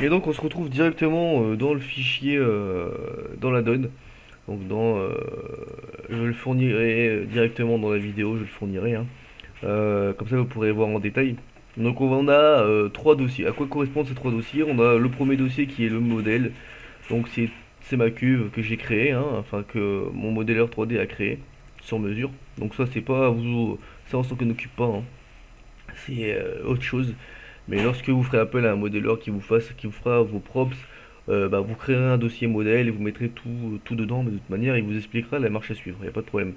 Et donc on se retrouve directement dans le fichier, dans la donne. Donc je le fournirai directement dans la vidéo, je le fournirai, hein. Comme ça vous pourrez voir en détail. Donc on a trois dossiers. À quoi correspondent ces trois dossiers? On a le premier dossier qui est le modèle. Donc c'est ma cuve que j'ai créée, hein, enfin que mon modéleur 3D a créé sur mesure. Donc ça c'est pas vous, ça on s'en occupe pas, hein. C'est autre chose. Mais lorsque vous ferez appel à un modéleur qui vous fera vos props, bah, vous créerez un dossier modèle et vous mettrez tout dedans, mais de toute manière, il vous expliquera la marche à suivre, il n'y a pas de problème.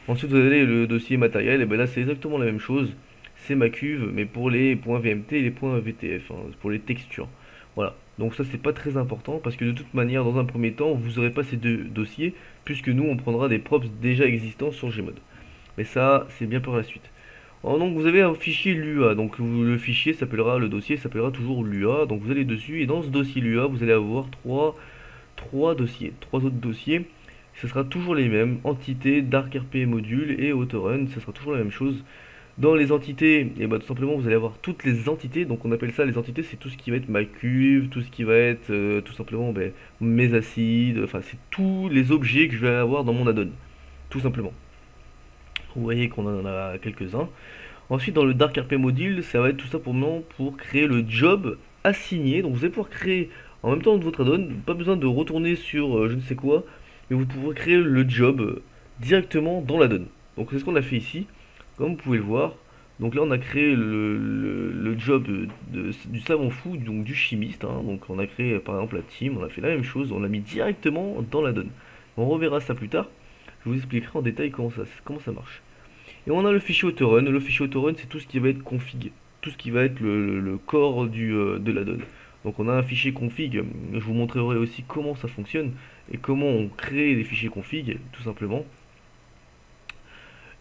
Ensuite, vous avez le dossier matériel, et ben là, c'est exactement la même chose. C'est ma cuve, mais pour les points VMT et les points VTF, hein, pour les textures. Voilà. Donc ça, c'est pas très important, parce que de toute manière, dans un premier temps, vous n'aurez pas ces deux dossiers, puisque nous, on prendra des props déjà existants sur Gmod. Mais ça, c'est bien pour la suite. Alors, donc vous avez un fichier LUA, donc le fichier s'appellera, le dossier s'appellera toujours LUA, donc vous allez dessus et dans ce dossier LUA vous allez avoir trois dossiers, trois autres dossiers, ce sera toujours les mêmes, entités, Dark RP module et Autorun, ce sera toujours la même chose. Dans les entités, et bah tout simplement vous allez avoir toutes les entités, donc on appelle ça les entités, c'est tout ce qui va être ma cuve, tout ce qui va être tout simplement mes acides, enfin c'est tous les objets que je vais avoir dans mon addon, tout simplement. Vous voyez qu'on en a quelques-uns. Ensuite, dans le Dark RP Module, ça va être tout simplement pour créer le job assigné. Donc, vous allez pouvoir créer en même temps de votre addon, pas besoin de retourner sur je ne sais quoi, mais vous pouvez créer le job directement dans l'addon. Donc, c'est ce qu'on a fait ici, comme vous pouvez le voir. Donc là, on a créé le job du savant fou, donc du chimiste, hein. Donc, on a créé par exemple la team, on a fait la même chose, on l'a mis directement dans l'addon. On reverra ça plus tard. Je vous expliquerai en détail comment ça marche. Et on a le fichier autorun. Le fichier autorun, c'est tout ce qui va être config, tout ce qui va être le corps de la donne. Donc on a un fichier config. Je vous montrerai aussi comment ça fonctionne et comment on crée des fichiers config, tout simplement.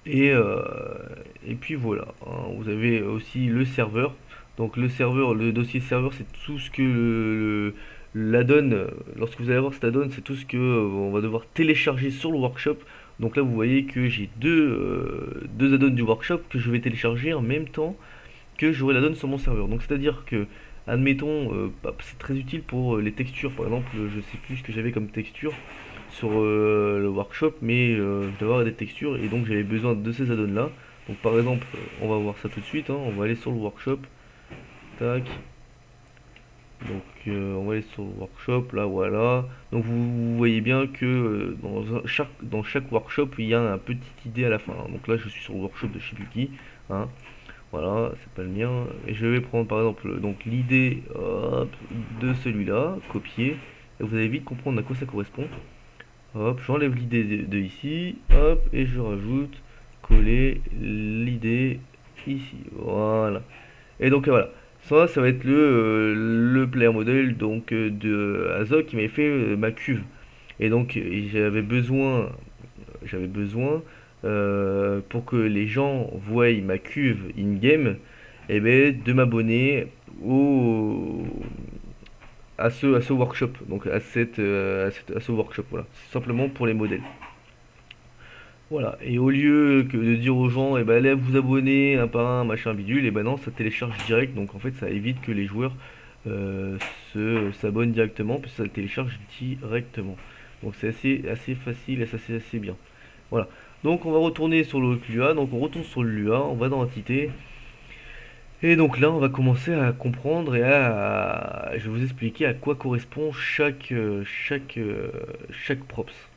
Et, euh, et puis voilà, hein. Vous avez aussi le serveur. Donc le serveur, le dossier serveur, c'est tout ce que l'addon, lorsque vous allez avoir cet addon, c'est tout ce que on va devoir télécharger sur le workshop. Donc là, vous voyez que j'ai deux addons du workshop que je vais télécharger en même temps que j'aurai l'addon sur mon serveur. Donc c'est-à-dire que, admettons, bah, c'est très utile pour les textures. Par exemple, je sais plus ce que j'avais comme texture sur le workshop, mais je dois avoir des textures et donc j'avais besoin de ces addons là. Donc par exemple, on va voir ça tout de suite, hein. On va aller sur le workshop, tac. Donc on va aller sur le workshop, là voilà. Donc vous voyez bien que dans chaque workshop il y a un petit idée à la fin, hein. Donc là je suis sur le workshop de Shibuki, hein. Voilà, c'est pas le mien. Et je vais prendre par exemple donc l'idée de celui-là, copier. Et vous allez vite comprendre à quoi ça correspond. Hop, j'enlève l'idée de ici, hop, et je rajoute coller l'idée ici. Voilà. Et donc voilà. Ça va être le player model donc de Azok qui m'avait fait ma cuve. Et donc j'avais besoin pour que les gens voient ma cuve in-game, et ben, de m'abonner au à ce workshop, donc à ce workshop, voilà. C'est simplement pour les modèles. Voilà, et au lieu que de dire aux gens, eh ben, allez vous abonner un par un, machin bidule, et ben non, ça télécharge direct, donc en fait ça évite que les joueurs euh, s'abonnent directement, puis ça le télécharge directement. Donc c'est assez facile et ça c'est assez bien. Voilà, donc on va retourner sur le LUA, donc on retourne sur le LUA, on va dans Entité, et donc là on va commencer à comprendre je vais vous expliquer à quoi correspond chaque props.